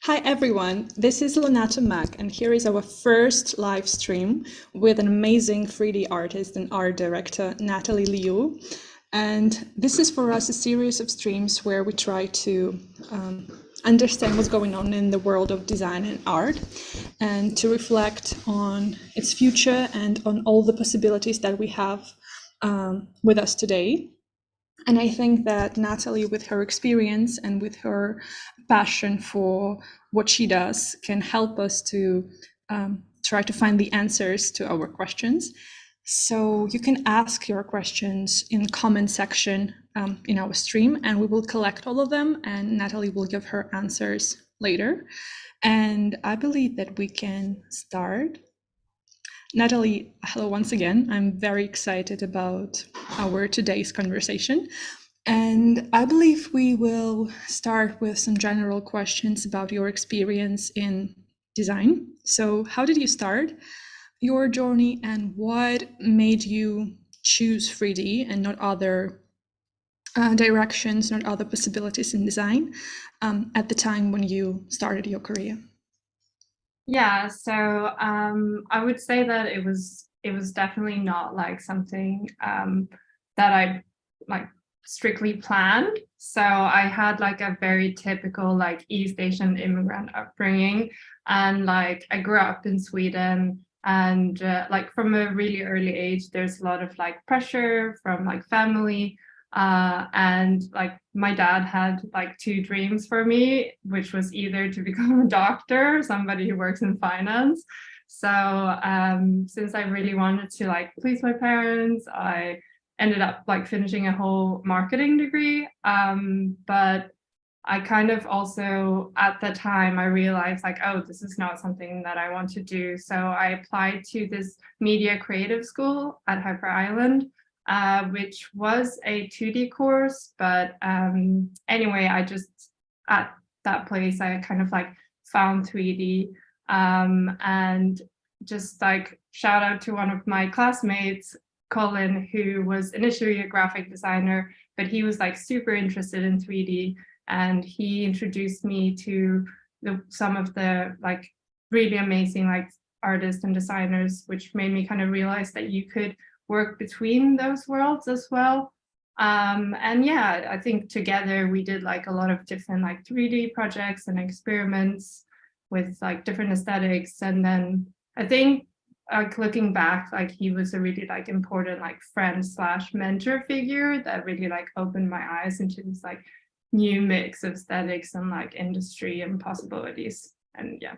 Hi everyone, this is Lunatum and here is our first live stream with an amazing 3D artist and art director, Natalie Liu. And this is for us a series of streams where we try to understand what's going on in the world of design and art and to reflect on its future and on all the possibilities that we have with us today. And I think that Natalie, with her experience and with her passion for what she does, can help us to try to find the answers to our questions. So you can ask your questions in the comment section in our stream, and we will collect all of them, and Natalie will give her answers later. And I believe that we can start. Natalie, hello once again. I'm very excited about our today's conversation. And I believe we will start with some general questions about your experience in design. So how did you start your journey and what made you choose 3D and not other directions, not other possibilities in design at the time when you started your career? Yeah, so I would say that it was definitely not like something that I like strictly planned. So I had like a very typical like East Asian immigrant upbringing, and like I grew up in Sweden, and like from a really early age, there's a lot of like pressure from like family. And like my dad had like two dreams for me, which was either to become a doctor, somebody who works in finance. So since I really wanted to like please my parents, I ended up like finishing a whole marketing degree. But I kind of also at the time I realized like, oh, this is not something that I want to do. So I applied to this media creative school at Hyper Island, which was a 2D course. But anyway, I just, at that place, I kind of like found 3D, and just like shout out to one of my classmates, Colin, who was initially a graphic designer, but he was like super interested in 3D. And he introduced me to some of the like really amazing like artists and designers, which made me kind of realize that you could work between those worlds as well. And yeah, I think together we did like a lot of different like 3D projects and experiments with like different aesthetics. And then I think like looking back, like he was a really like important like friend / mentor figure that really like opened my eyes into this like new mix of aesthetics and like industry and possibilities. And yeah.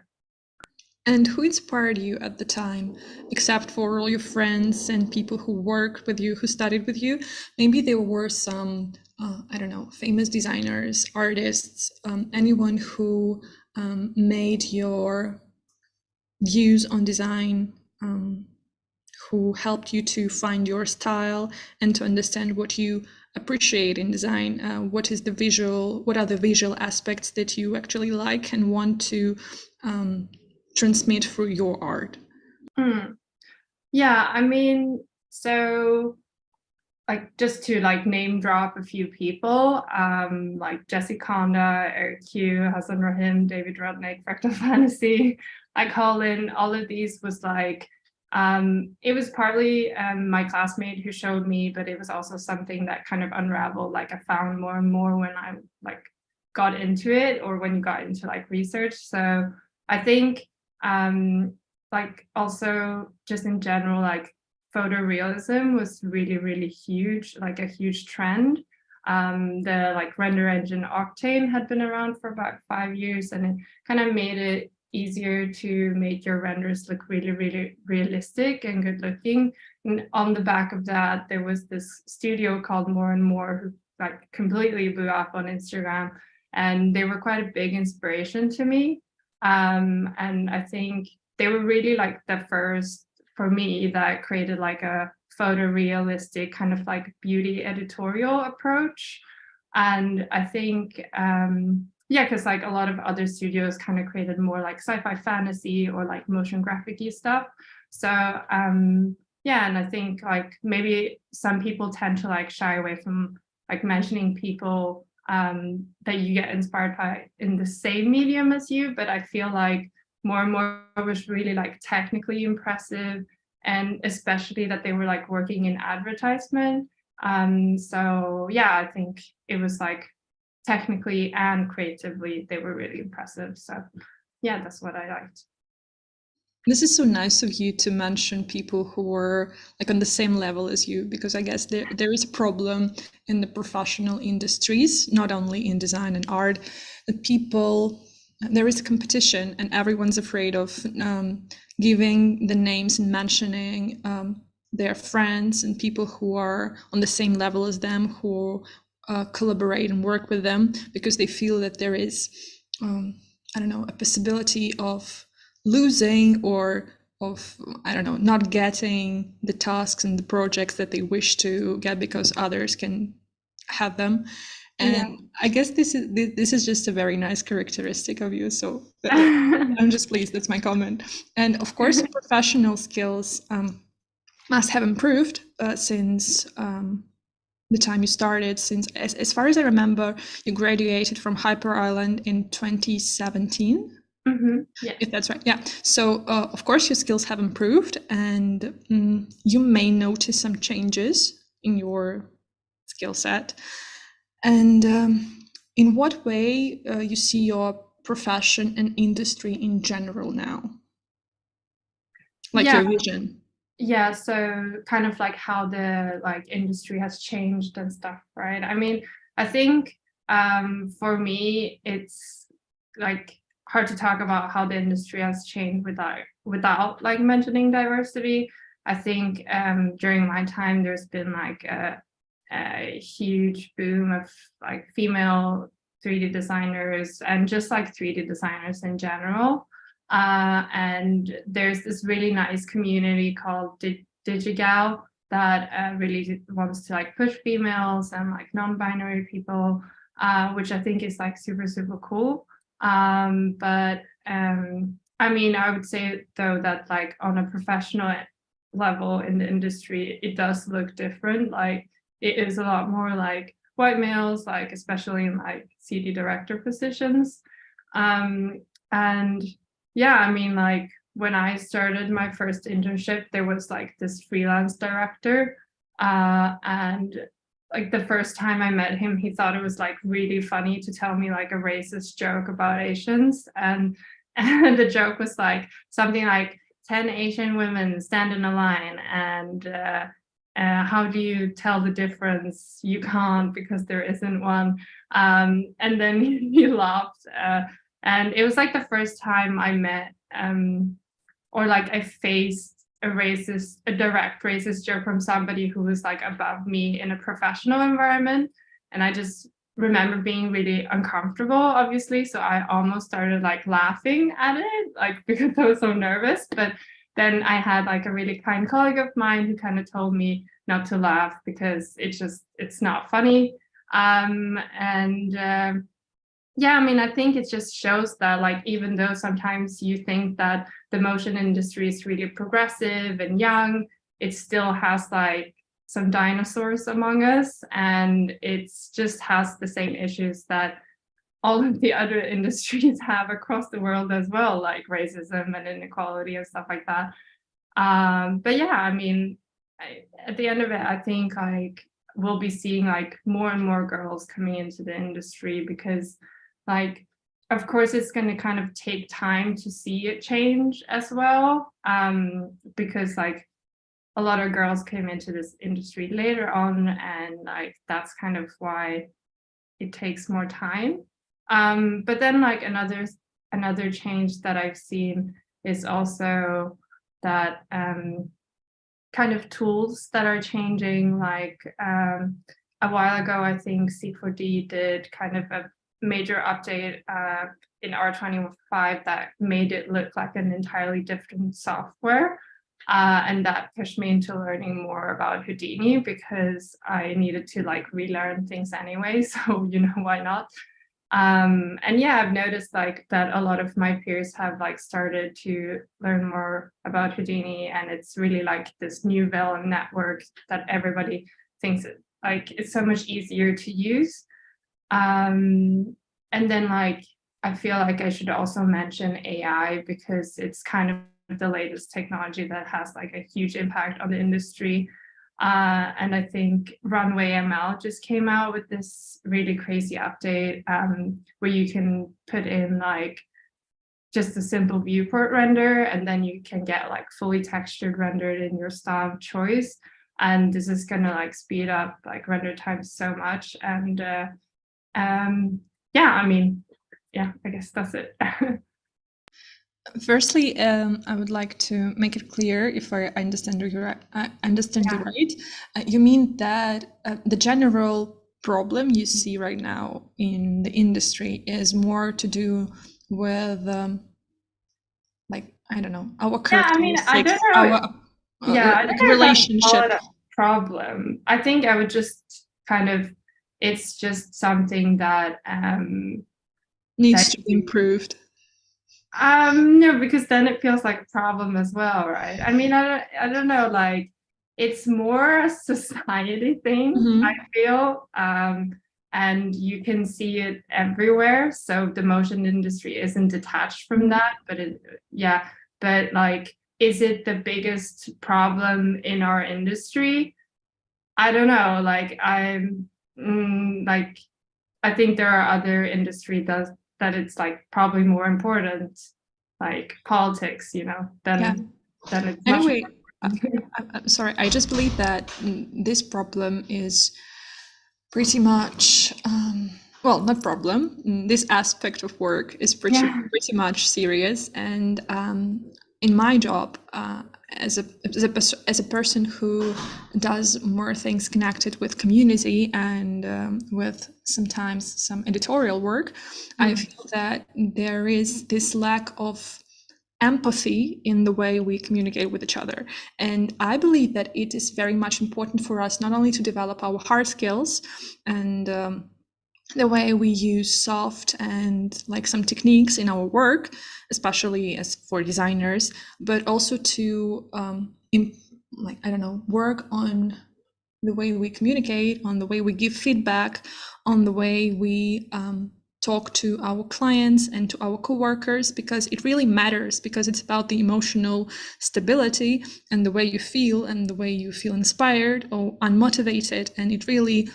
And who inspired you at the time, except for all your friends and people who worked with you, who studied with you? Maybe there were some, I don't know, famous designers, artists, anyone who made your views on design, who helped you to find your style and to understand what you appreciate in design. What are the visual aspects that you actually like and want to transmit through your art? Yeah, I mean, so like just to like name drop a few people, like Jesse Conda, Eric Q, Hassan Rahim, David Rudnick, Fractal Fantasy, I call in all of these was like, it was partly my classmate who showed me, but it was also something that kind of unraveled. Like I found more and more when I like got into it, or when you got into like research. So I think like also just in general, like photorealism was really, really huge, like a huge trend. The like render engine Octane had been around for about 5 years, and it kind of made it easier to make your renders look really, really realistic and good looking. And on the back of that, there was this studio called More and More, who like completely blew up on Instagram, and they were quite a big inspiration to me. And I think they were really like the first for me that created like a photorealistic kind of like beauty editorial approach. And I think yeah, because like a lot of other studios kind of created more like sci-fi fantasy or like motion graphic-y stuff. So yeah, and I think like maybe some people tend to like shy away from like mentioning people that you get inspired by in the same medium as you, but I feel like more and more was really like technically impressive, and especially that they were like working in advertisement. So yeah, I think it was like technically and creatively, they were really impressive. So yeah, that's what I liked. This is so nice of you to mention people who were like on the same level as you, because I guess there is a problem in the professional industries, not only in design and art, that there is a competition and everyone's afraid of giving the names and mentioning their friends and people who are on the same level as them, who collaborate and work with them, because they feel that there is, I don't know, a possibility of losing or of, I don't know, not getting the tasks and the projects that they wish to get because others can have them. And Yeah. I guess this is just a very nice characteristic of you. So I'm just pleased. That's my comment. And of course, your professional skills must have improved since the time you started. Since, as far as I remember, you graduated from Hyper Island in 2017. Yeah. If that's right. Yeah. So, of course, your skills have improved, and you may notice some changes in your skill set. And in what way you see your profession and industry in general now? Like Yeah. your vision. Yeah, so kind of like how the like industry has changed and stuff, right? I mean, I think for me it's like hard to talk about how the industry has changed without like mentioning diversity. I think during my time there's been like a huge boom of like female 3D designers and just like 3D designers in general. And there's this really nice community called Digigal that really wants to like push females and like non-binary people, which I think is like super, super cool. But I mean, I would say though that like on a professional level in the industry, it does look different. Like it is a lot more like white males, like especially in like CD director positions. And yeah, I mean, like when I started my first internship, there was like this freelance director. And like the first time I met him, he thought it was like really funny to tell me like a racist joke about Asians. And the joke was like something like 10 Asian women stand in a line and how do you tell the difference? You can't because there isn't one. And then he laughed. And it was like the first time I met or like I faced a direct racist joke from somebody who was like above me in a professional environment. And I just remember being really uncomfortable, obviously. So I almost started like laughing at it, like because I was so nervous. But then I had like a really kind colleague of mine who kind of told me not to laugh because it's not funny. Yeah, I mean, I think it just shows that like, even though sometimes you think that the motion industry is really progressive and young, it still has like some dinosaurs among us, and it's just has the same issues that all of the other industries have across the world as well, like racism and inequality and stuff like that. But yeah, I mean, at the end of it, I think like we'll be seeing like more and more girls coming into the industry because like, of course, it's going to kind of take time to see it change as well, because like a lot of girls came into this industry later on, and like that's kind of why it takes more time. But then like another change that I've seen is also that kind of tools that are changing. Like a while ago, I think C4D did kind of a major update in R25 that made it look like an entirely different software. And that pushed me into learning more about Houdini because I needed to like relearn things anyway. So, you know, why not? And yeah, I've noticed like that a lot of my peers have like started to learn more about Houdini, and it's really like this new Vellum network that everybody thinks like it's so much easier to use. And then like, I feel like I should also mention AI because it's kind of the latest technology that has like a huge impact on the industry. And I think Runway ML just came out with this really crazy update where you can put in like just a simple viewport render, and then you can get like fully textured rendered in your style of choice. And this is gonna like speed up like render times so much. And yeah, I mean, yeah, I guess that's it. Firstly, I would like to make it clear if I understand you right. You mean that the general problem you see right now in the industry is more to do with like, I don't know, our characteristics, I don't know. our I don't know relationship. if I call it a problem. I think I would just kind of, it's just something that needs to be improved. No, because then it feels like a problem as well, right? I mean, I don't know, like it's more a society thing, I feel. And you can see it everywhere. So the motion industry isn't detached from that, but but like, is it the biggest problem in our industry? I don't know. Like I think there are other industries that it's like probably more important, like politics, you know, than it's anyway. I'm sorry, I just believe that this problem is pretty much well, not problem. This aspect of work is pretty much serious, and in my job, as a person who does more things connected with community and with sometimes some editorial work, I feel that there is this lack of empathy in the way we communicate with each other. And I believe that it is very much important for us not only to develop our hard skills and the way we use soft and like some techniques in our work, especially as for designers, but also to work on the way we communicate, on the way we give feedback, on the way we talk to our clients and to our coworkers, because it really matters, because it's about the emotional stability and the way you feel and the way you feel inspired or unmotivated, and it really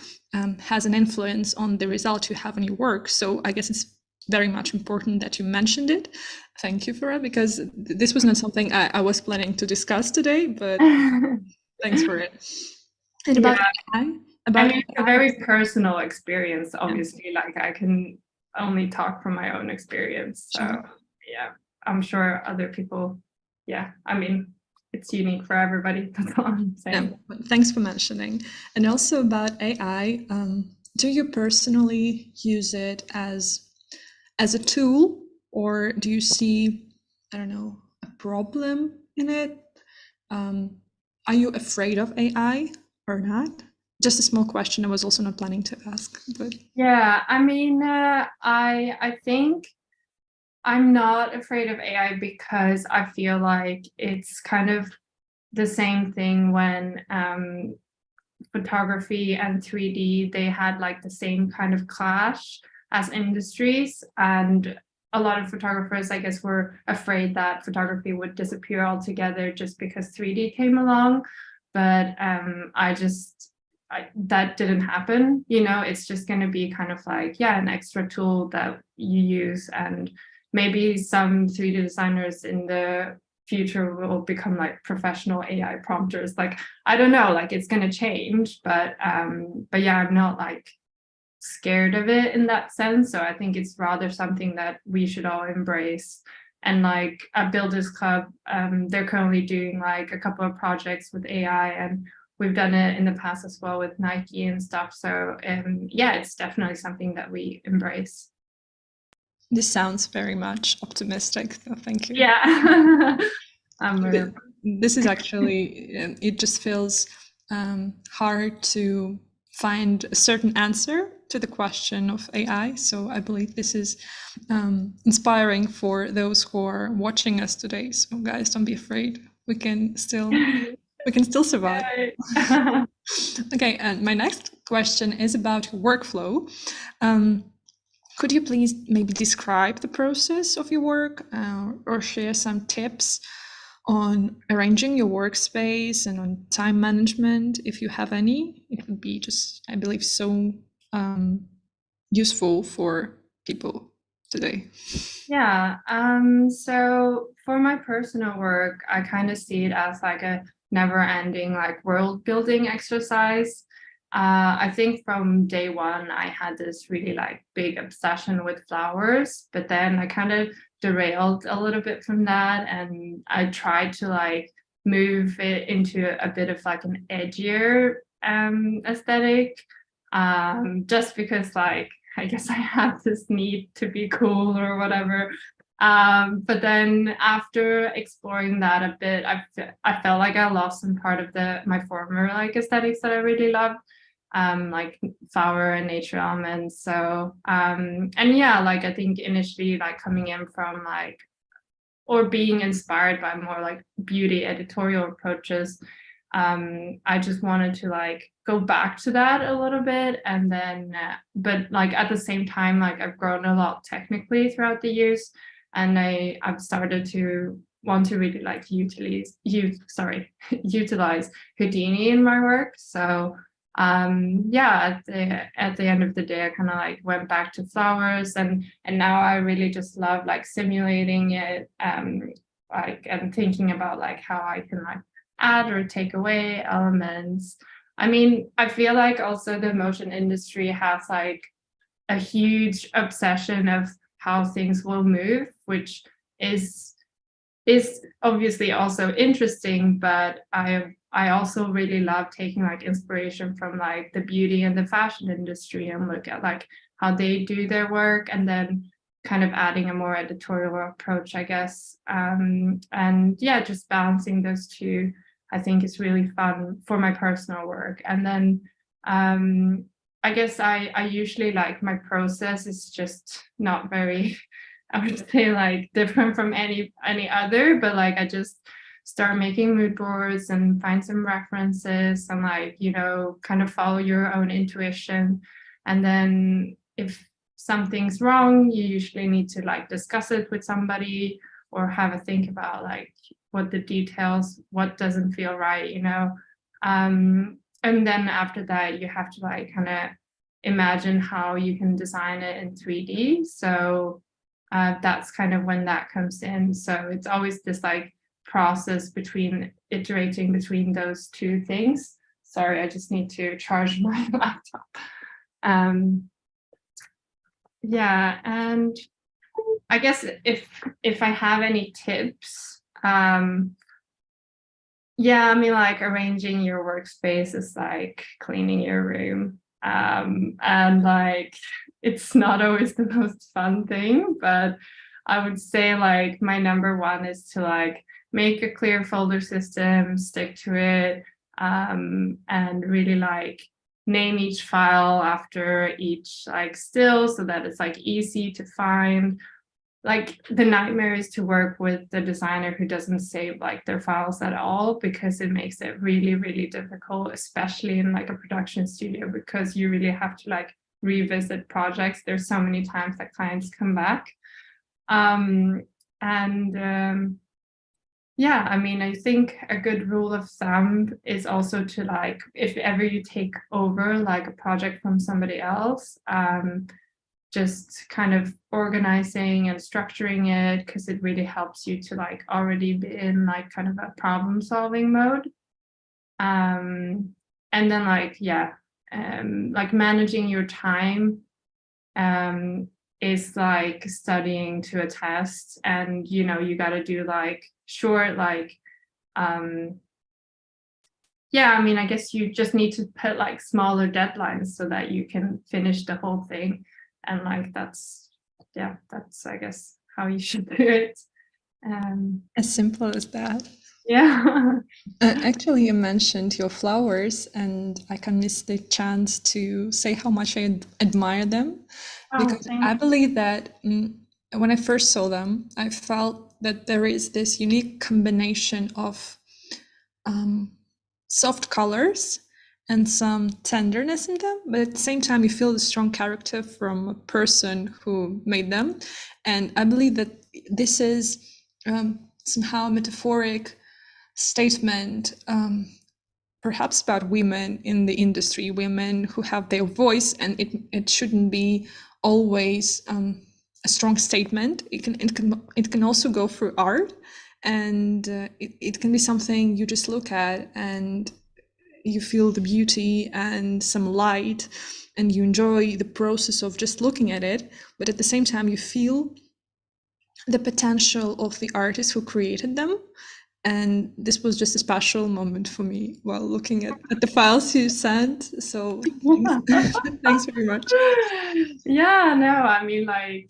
has an influence on the result you have in your work. So I guess it's very much important that you mentioned it. Thank you for it, because this was not something I was planning to discuss today, but thanks for it. And about AI? I mean, it's a very personal experience, obviously. Like I can only talk from my own experience. So yeah, I'm sure other people, I mean, it's unique for everybody. That's all I'm saying. Thanks for mentioning. And also about AI, do you personally use it as a tool, or do you see, I don't know, a problem in it? Are you afraid of AI or not? Just a small question I was also not planning to ask. But yeah, I mean, I think I'm not afraid of AI because I feel like it's kind of the same thing when photography and 3D, they had like the same kind of clash as industries. And a lot of photographers, I guess, were afraid that photography would disappear altogether just because 3D came along. But that didn't happen. You know, it's just going to be kind of like, an extra tool that you use. And maybe some 3D designers in the future will become like professional AI prompters. Like, I don't know, like it's going to change, but yeah, I'm not like scared of it in that sense. So I think it's rather something that we should all embrace. And like at Builders Club, they're currently doing like a couple of projects with AI, and we've done it in the past as well with Nike and stuff. So it's definitely something that we embrace. This sounds very much optimistic, so thank you. Yeah. This is actually, it just feels hard to find a certain answer to the question of AI. So I believe this is inspiring for those who are watching us today. So guys, don't be afraid. We can still survive. Okay, and my next question is about workflow. Um, could you please maybe describe the process of your work or share some tips on arranging your workspace and on time management, if you have any? It would be just, I believe, so useful for people today. Yeah. So for my personal work, I kind of see it as like a never-ending like world building exercise. I think from day one, I had this really like big obsession with flowers, but then I kind of derailed a little bit from that, and I tried to like move it into a bit of like an edgier aesthetic, just because like I guess I have this need to be cool or whatever. But then after exploring that a bit, I felt like I lost some part of my former like aesthetics that I really loved, like flower and nature elements. So and yeah, like I think initially like coming in from like or being inspired by more like beauty editorial approaches, I just wanted to like go back to that a little bit, and then but like at the same time, like I've grown a lot technically throughout the years, and I've started to want to really like utilize Houdini in my work. So yeah, at the end of the day, I kind of like went back to flowers, and now I really just love like simulating it, like and thinking about like how I can like add or take away elements. I mean, I feel like also the motion industry has like a huge obsession of how things will move, which is obviously also interesting, but I also really love taking like inspiration from like the beauty and the fashion industry and look at like how they do their work, and then kind of adding a more editorial approach, I guess. And yeah, just balancing those two, I think is really fun for my personal work. And then I guess I usually like my process is just not very I would say like different from any other, but like I just start making mood boards and find some references and like, you know, kind of follow your own intuition. And then if something's wrong, you usually need to like discuss it with somebody or have a think about like what the details, what doesn't feel right, you know. And then after that, you have to like kind of imagine how you can design it in 3D. So that's kind of when that comes in. So it's always this like process between iterating between those two things. Sorry, I just need to charge my laptop. Yeah, and I guess if I have any tips, yeah, I mean, like arranging your workspace is like cleaning your room. And like it's not always the most fun thing, but I would say like my number one is to like make a clear folder system, stick to it, and really like name each file after each like still so that it's like easy to find. Like the nightmare is to work with the designer who doesn't save like their files at all, because it makes it really, really difficult, especially in like a production studio, because you really have to like revisit projects. There's so many times that clients come back. Yeah, I mean, I think a good rule of thumb is also to like, if ever you take over like a project from somebody else, just kind of organizing and structuring it, because it really helps you to like already be in like kind of a problem solving mode. And then like, yeah, like managing your time is like studying to a test, and you know, you got to do like short like yeah, I mean, I guess you just need to put like smaller deadlines so that you can finish the whole thing. And like that's I guess how you should do it. As simple as that. Yeah. Actually, you mentioned your flowers, and I can miss the chance to say how much I admire them, Oh, because thank I you. believe that when I first saw them, I felt that there is this unique combination of soft colors and some tenderness in them, but at the same time you feel the strong character from a person who made them. And I believe that this is somehow a metaphoric statement, perhaps about women in the industry, women who have their voice, and it shouldn't be always a strong statement. It can also go through art, and it can be something you just look at and you feel the beauty and some light, and you enjoy the process of just looking at it, but at the same time you feel the potential of the artist who created them. And this was just a special moment for me while looking at the files you sent. So thanks, thanks very much. Yeah, no, I mean, like,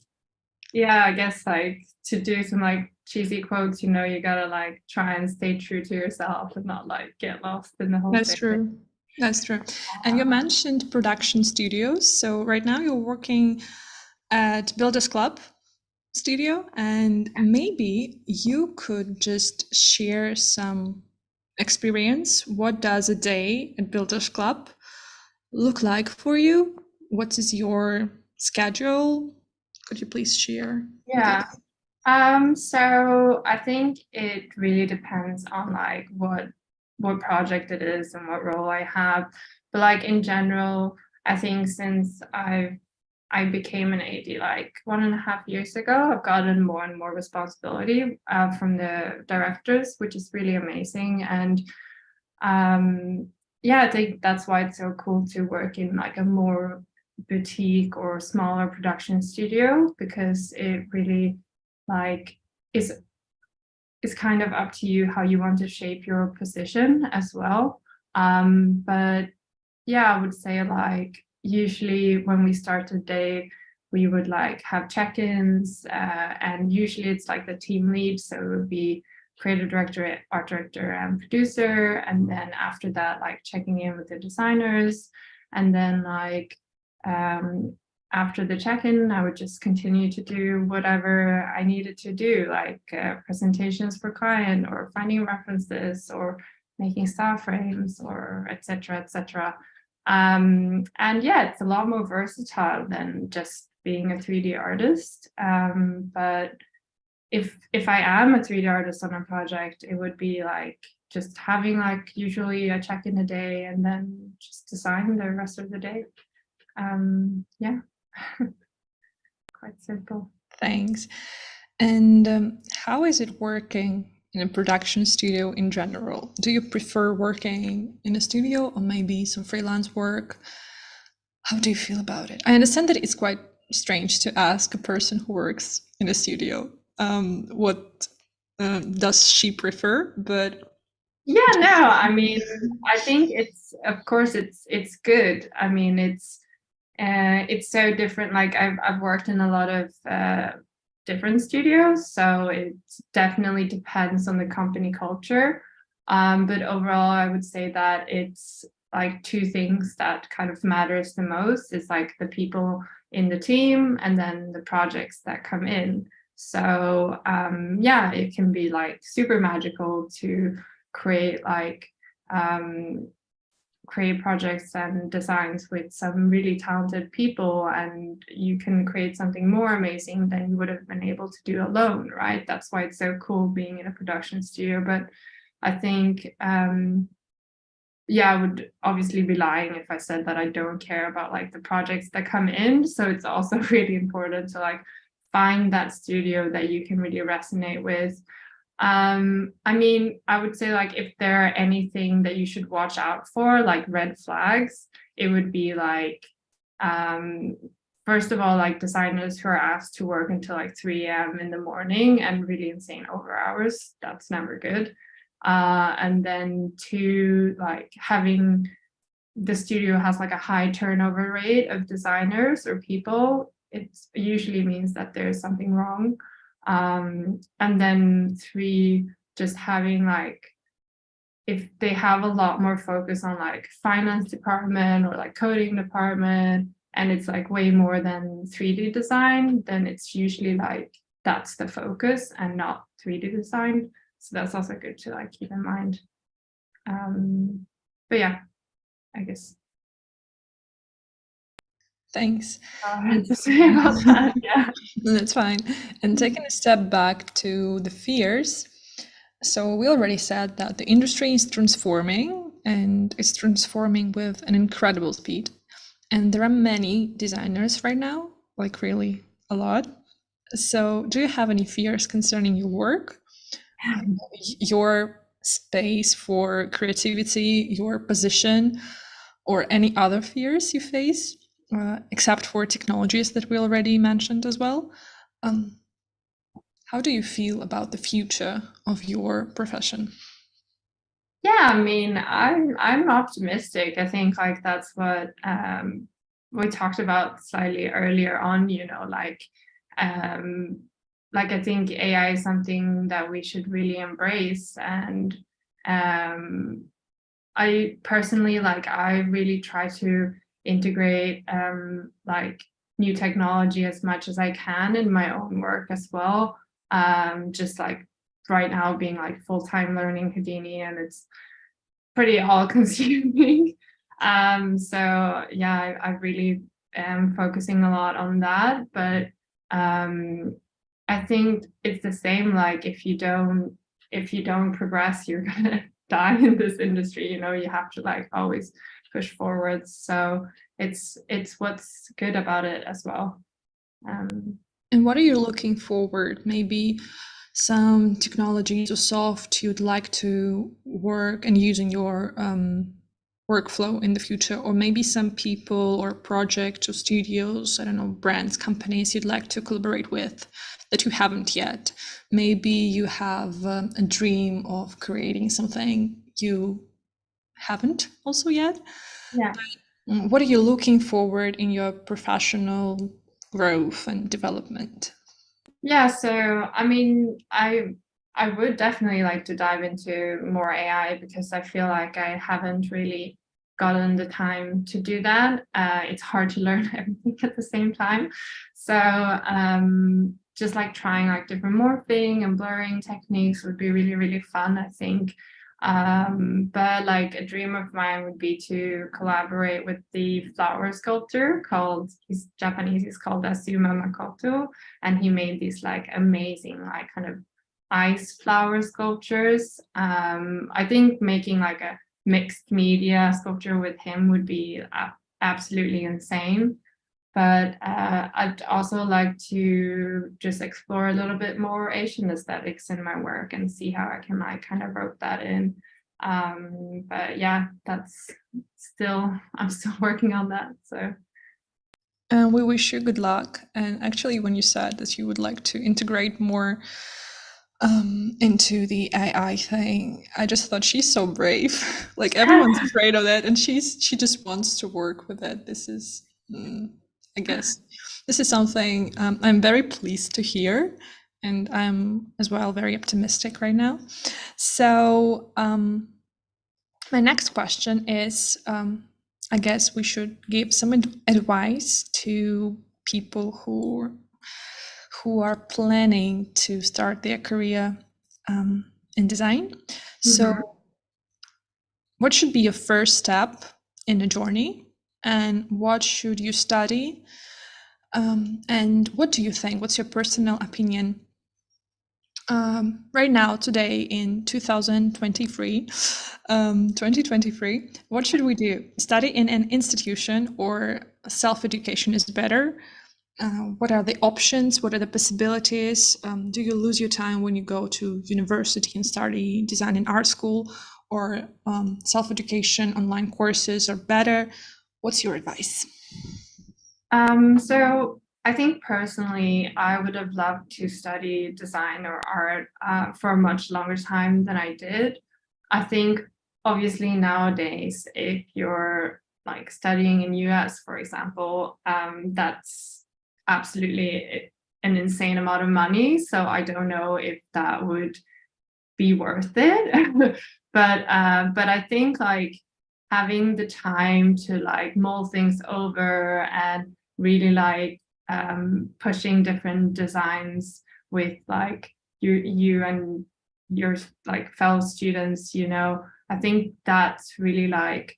yeah, I guess like to do some like cheesy quotes, you know, you gotta like try and stay true to yourself and not like get lost in the whole That's thing. true. That's true. And you mentioned production studios. So right now you're working at Builders Club studio, and maybe you could just share some experience. What does a day at Builders Club look like for you? What is your schedule? Could you please share? Yeah. So I think it really depends on like what project it is and what role I have. But like in general, I think since I became an AD like 1.5 years ago, I've gotten more and more responsibility from the directors, which is really amazing. And yeah, I think that's why it's so cool to work in like a more boutique or smaller production studio, because it really like is kind of up to you how you want to shape your position as well. But yeah, I would say like usually when we start a day, we would like have check-ins, and usually it's like the team lead, so it would be creative director, art director, and producer, and then after that, like checking in with the designers, and then like after the check-in, I would just continue to do whatever I needed to do, like presentations for client, or finding references, or making style frames, or etc. etc. And yeah, it's a lot more versatile than just being a 3D artist. But if I am a 3D artist on a project, it would be like just having like usually a check-in a day and then just design the rest of the day. Yeah, quite simple. Thanks. And how is it working in a production studio in general? Do you prefer working in a studio or maybe some freelance work? How do you feel about it? I understand that it's quite strange to ask a person who works in a studio what does she prefer, but yeah, no, I mean, I think it's, of course, it's good. I mean, it's so different. Like I've worked in a lot of different studios, so it definitely depends on the company culture. But overall, I would say that it's like two things that kind of matters the most. Is like the people in the team and then the projects that come in. So yeah, it can be like super magical to create like create projects and designs with some really talented people, and you can create something more amazing than you would have been able to do alone, right? That's why it's so cool being in a production studio. But I think yeah, I would obviously be lying if I said that I don't care about like the projects that come in. So it's also really important to like find that studio that you can really resonate with. I mean, I would say like if there are anything that you should watch out for, like red flags, it would be like first of all, like designers who are asked to work until like 3 a.m. in the morning and really insane over hours. That's never good. And then two, like having the studio has like a high turnover rate of designers or people, it usually means that there's something wrong. And then three, just having like, if they have a lot more focus on like finance department or like coding department, and it's like way more than 3D design, then it's usually like that's the focus and not 3D design. So that's also good to like keep in mind. But yeah, I guess. Thanks. To say about that, yeah. That's fine. And taking a step back to the fears. So we already said that the industry is transforming, and it's transforming with an incredible speed. And there are many designers right now, like really a lot. So do you have any fears concerning your work, your space for creativity, your position, or any other fears you face, except for technologies that we already mentioned as well? How do you feel about the future of your profession? Yeah, I mean, I'm optimistic. I think like that's what we talked about slightly earlier on, you know, like I think AI is something that we should really embrace. And I personally, like, I really try to integrate like new technology as much as I can in my own work as well. Just like right now being like full-time learning Houdini, and it's pretty all-consuming. So yeah, I really am focusing a lot on that. But I think it's the same, like if you don't progress, you're gonna die in this industry, you know. You have to like always push forwards. So it's what's good about it as well. And what are you looking forward? Maybe some technologies or soft you'd like to work and use in your workflow in the future, or maybe some people or projects or studios, I don't know, brands, companies you'd like to collaborate with that you haven't yet. Maybe you have a dream of creating something you haven't also yet. Yeah. What are you looking forward in your professional growth and development? Yeah, so I mean, I would definitely like to dive into more AI, because I feel like I haven't really gotten the time to do that. It's hard to learn everything at the same time. So just like trying like different morphing and blurring techniques would be really, really fun, I think. But like a dream of mine would be to collaborate with the flower sculptor called, he's Japanese, he's called Asuma Makoto, and he made these like amazing like kind of ice flower sculptures. I think making like a mixed media sculpture with him would be absolutely insane. But I'd also like to just explore a little bit more Asian aesthetics in my work and see how I can like kind of rope that in. But yeah, that's I'm still working on that. So And we wish you good luck. And actually, when you said that you would like to integrate more into the AI thing, I just thought she's so brave. Like everyone's afraid of it, and she just wants to work with it. This is, I guess, this is something I'm very pleased to hear, and I'm as well very optimistic right now. So my next question is, I guess we should give some advice to people who are planning to start their career in design. So what should be your first step in the journey, and what should you study, and what do you think, what's your personal opinion right now, today in 2023, what should we do? Study in an institution or self-education is better? What are the options? What are the possibilities? Do you lose your time when you go to university and study design in art school, or self-education online courses are better? What's your advice? So I think personally, I would have loved to study design or art for a much longer time than I did. I think obviously nowadays, if you're like studying in US, for example, that's absolutely an insane amount of money. So I don't know if that would be worth it. But I think like having the time to like mull things over and really like pushing different designs with like you and your like fellow students, you know, I think that's really like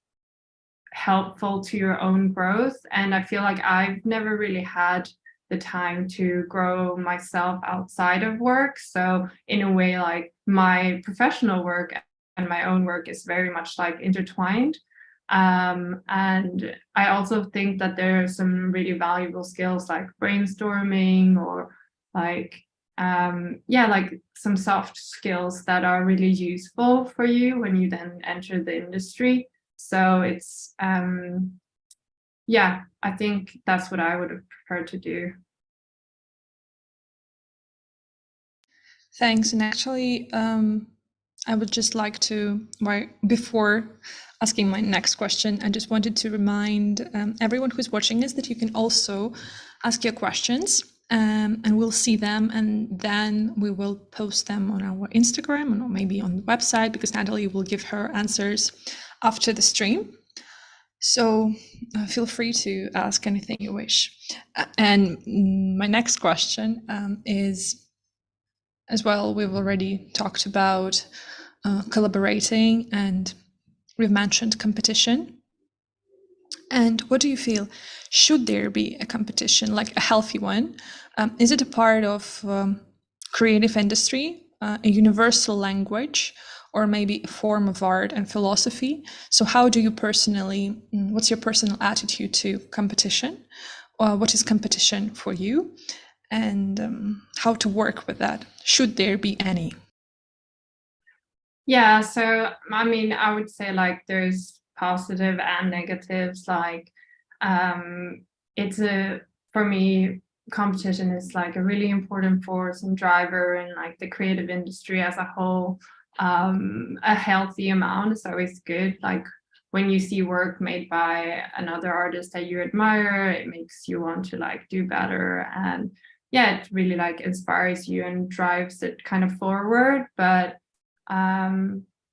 helpful to your own growth. And I feel like I've never really had the time to grow myself outside of work. So in a way, like my professional work and my own work is very much like intertwined. And I also think that there are some really valuable skills like brainstorming or like, like some soft skills that are really useful for you when you then enter the industry. So it's, I think that's what I would have preferred to do. Thanks. And actually, I would just like to, before asking my next question, I just wanted to remind everyone who's watching us that you can also ask your questions, and we'll see them, and then we will post them on our Instagram or maybe on the website, because Natalie will give her answers after the stream. So feel free to ask anything you wish. And my next question is, as well, we've already talked about collaborating, and we've mentioned competition. And what do you feel? Should there be a competition, like a healthy one? Is it a part of creative industry, a universal language, or maybe a form of art and philosophy? So how do you personally, what's your personal attitude to competition? What is competition for you? And how to work with that? Should there be any? Yeah, so I mean, I would say like there's positive and negatives. Like, for me, competition is like a really important force and driver in like the creative industry as a whole. A healthy amount is always good. Like when you see work made by another artist that you admire, it makes you want to like do better, and it really like inspires you and drives it kind of forward. But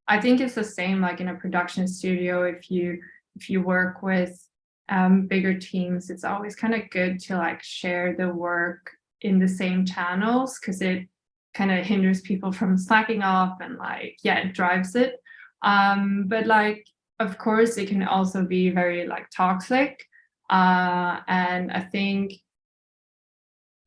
I think it's the same like in a production studio. If you work with bigger teams, it's always kind of good to like share the work in the same channels, because it kind of hinders people from slacking off, and like it drives it. But like, of course, it can also be very like toxic, and I think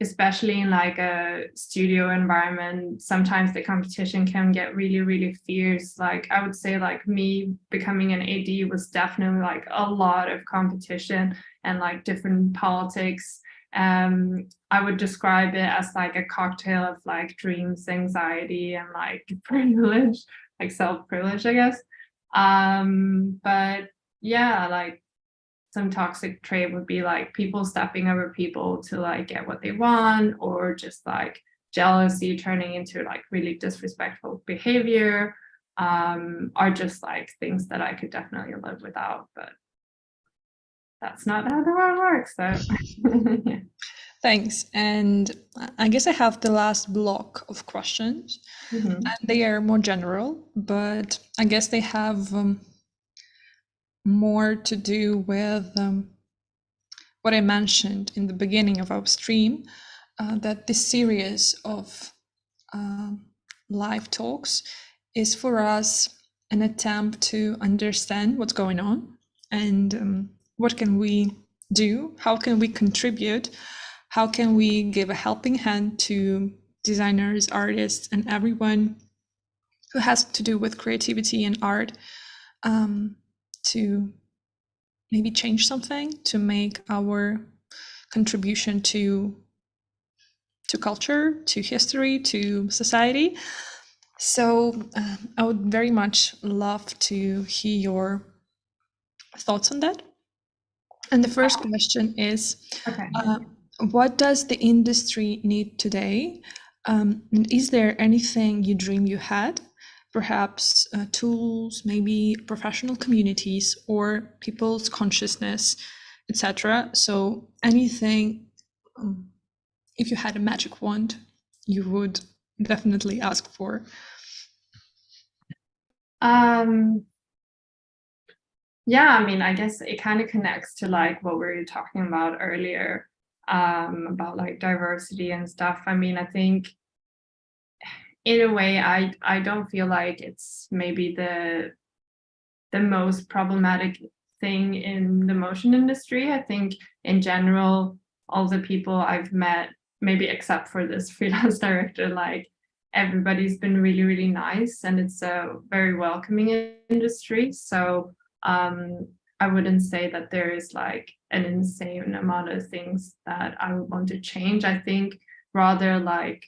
especially in like a studio environment, sometimes the competition can get really, really fierce. Like I would say like me becoming an AD was definitely like a lot of competition and like different politics. I would describe it as like a cocktail of like dreams, anxiety, and like privilege, like self-privilege, I guess. But like some toxic trait would be like people stepping over people to like get what they want, or just like jealousy turning into like really disrespectful behavior, are just like things that I could definitely live without, but that's not how the world works. So yeah. Thanks. And I guess I have the last block of questions. Mm-hmm. And they are more general, but I guess they have more to do with what I mentioned in the beginning of our stream, that this series of live talks is for us an attempt to understand what's going on, and what can we do, how can we contribute, how can we give a helping hand to designers, artists, and everyone who has to do with creativity and art, to maybe change something, to make our contribution to culture, to history, to society. So I would very much love to hear your thoughts on that. And the first question is, Okay. what does the industry need today? And is there anything you dream you had? Perhaps tools, maybe professional communities, or people's consciousness, etc. So anything, if you had a magic wand, you would definitely ask for. I mean, I guess it kind of connects to like what we were talking about earlier, about like diversity and stuff. I mean, I think in a way, I don't feel like it's maybe the most problematic thing in the motion industry. I think in general, all the people I've met, maybe except for this freelance director, like everybody's been really, really nice, and it's a very welcoming industry. So I wouldn't say that there is like an insane amount of things that I would want to change. I think rather like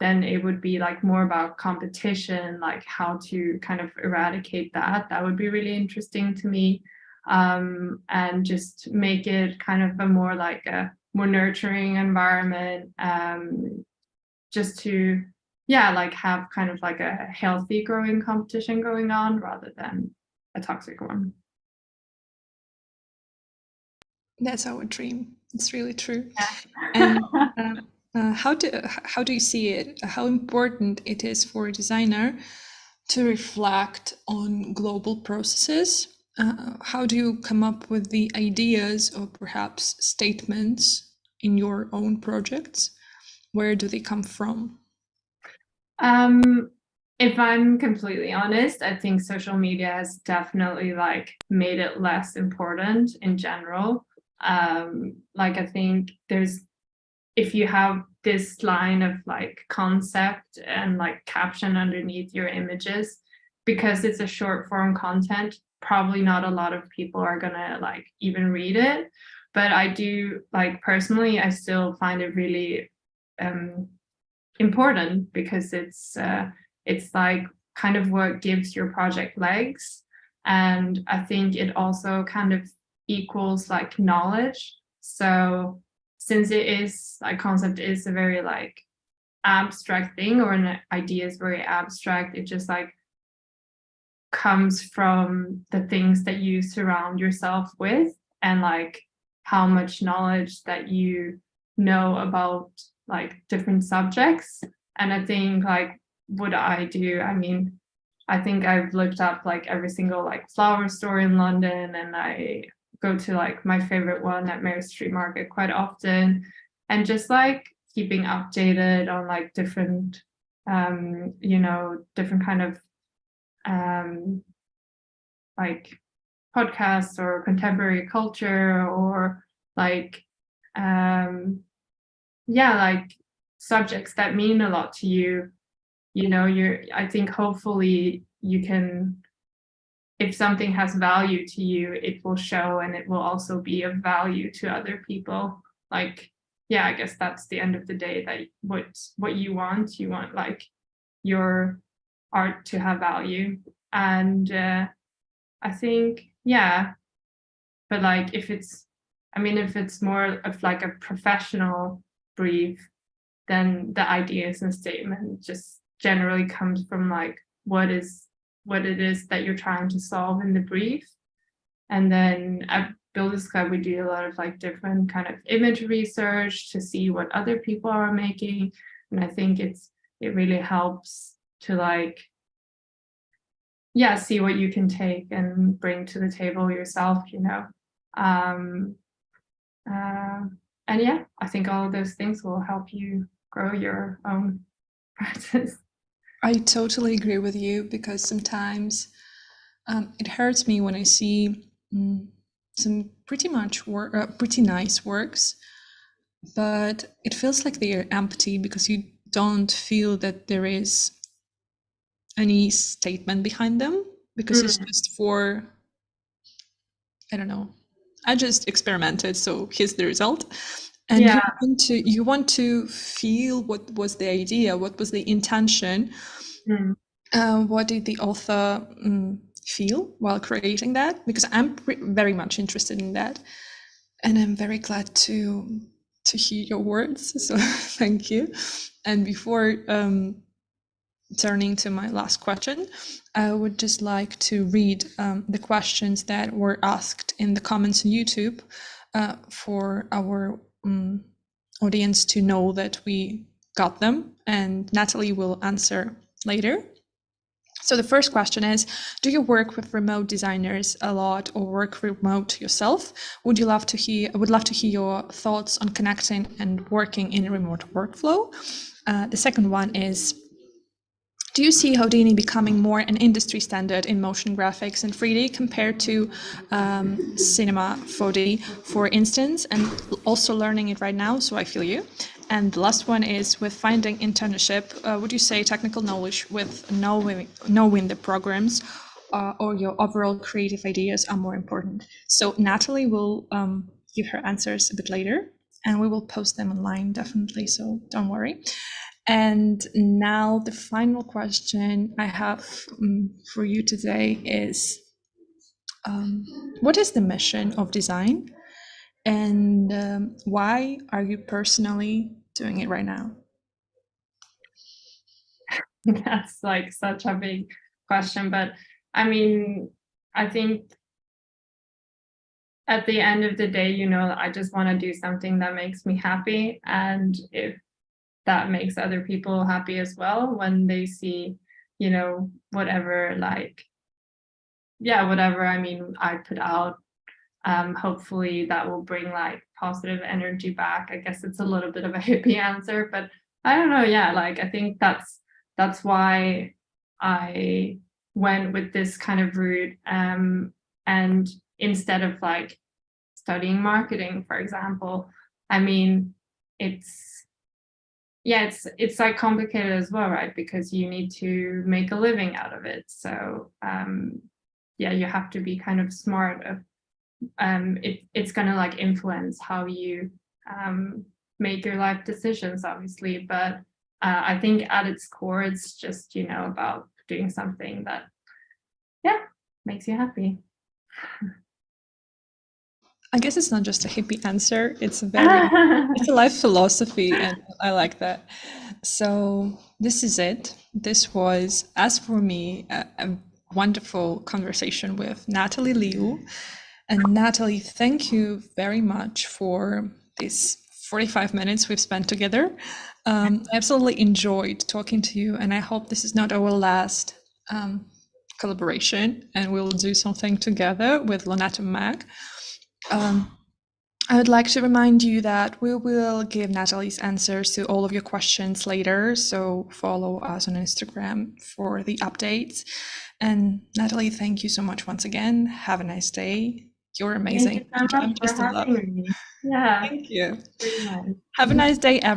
then it would be like more about competition, like how to kind of eradicate that. That would be really interesting to me. And just make it kind of a more like a more nurturing environment, just to, yeah, like have kind of like a healthy growing competition going on rather than a toxic one. That's our dream. It's really true. Yeah. And how do you see it? How important it is for a designer to reflect on global processes? How do you come up with the ideas or perhaps statements in your own projects? Where do they come from? If I'm completely honest, I think social media has definitely like made it less important in general. Like I think if you have this line of like concept and like caption underneath your images, because it's a short form content, probably not a lot of people are gonna like even read it. But I do, like personally, I still find it really important, because it's like kind of what gives your project legs. And I think it also kind of equals like knowledge. So since it is like concept is a very like abstract thing, or an idea is very abstract, it just like comes from the things that you surround yourself with, and like how much knowledge that you know about like different subjects. And I think like what I do, I mean, I think I've looked up like every single like flower store in London, and I go to like my favorite one at Mary Street Market quite often, and just like keeping updated on like different different kind of like podcasts or contemporary culture, or like like subjects that mean a lot to you. I think hopefully you can, if something has value to you, it will show, and it will also be of value to other people. Like, yeah, I guess that's the end of the day, that what you want like your art to have value. And I think, yeah, but like if it's more of like a professional brief, then the ideas and statement just generally comes from like what it is that you're trying to solve in the brief. And then at Builders Club, we do a lot of like different kind of image research to see what other people are making. And I think it really helps to like, yeah, see what you can take and bring to the table yourself, and yeah, I think all of those things will help you grow your own practice. I totally agree with you, because sometimes it hurts me when I see some pretty nice works, but it feels like they are empty because you don't feel that there is any statement behind them, because it's just for, I don't know, I just experimented, so here's the result. And Yeah. you want to feel what was the idea, what was the intention, what did the author feel while creating that, because I'm very much interested in that, and I'm very glad to hear your words, so thank you. And before turning to my last question, I would just like to read the questions that were asked in the comments on YouTube, for our audience to know that we got them, and Natalie will answer later. So the first question is, do you work with remote designers a lot, or work remote yourself? I would love to hear your thoughts on connecting and working in a remote workflow. The second one is, Do you see Houdini becoming more an industry standard in motion graphics and 3D compared to Cinema 4D, for instance, and also learning it right now, so I feel you. And the last one is with finding internship, would you say technical knowledge with knowing the programs or your overall creative ideas are more important? So Natalie will give her answers a bit later, and we will post them online definitely, so don't worry. And now the final question I have for you today is, what is the mission of design, and why are you personally doing it right now? That's like such a big question, but I mean, I think at the end of the day, you know, I just want to do something that makes me happy, and if that makes other people happy as well when they see, you know, whatever, like, yeah, whatever, I mean, I put out, hopefully that will bring like positive energy back. I guess it's a little bit of a hippie answer, but I don't know. Yeah, like I think that's why I went with this kind of route. And instead of like studying marketing, for example, I mean, it's like complicated as well, right? Because you need to make a living out of it. So yeah, you have to be kind of smart of it's going to like influence how you make your life decisions, obviously, but I think at its core it's just, you know, about doing something that makes you happy. I guess it's not just a hippie answer, it's a it's a life philosophy, and I like that. So this is it. This was, as for me, a wonderful conversation with Natalie Liu. And Natalie, thank you very much for these 45 minutes we've spent together. I absolutely enjoyed talking to you, and I hope this is not our last collaboration, and we'll do something together with Lunatum Mag. I would like to remind you that we will give Natalie's answers to all of your questions later, so follow us on Instagram for the updates. And Natalie, thank you so much once again. Have a nice day. You're amazing. Thank you so much for having me. Yeah. Thank you. Really nice. Have a nice day, everyone.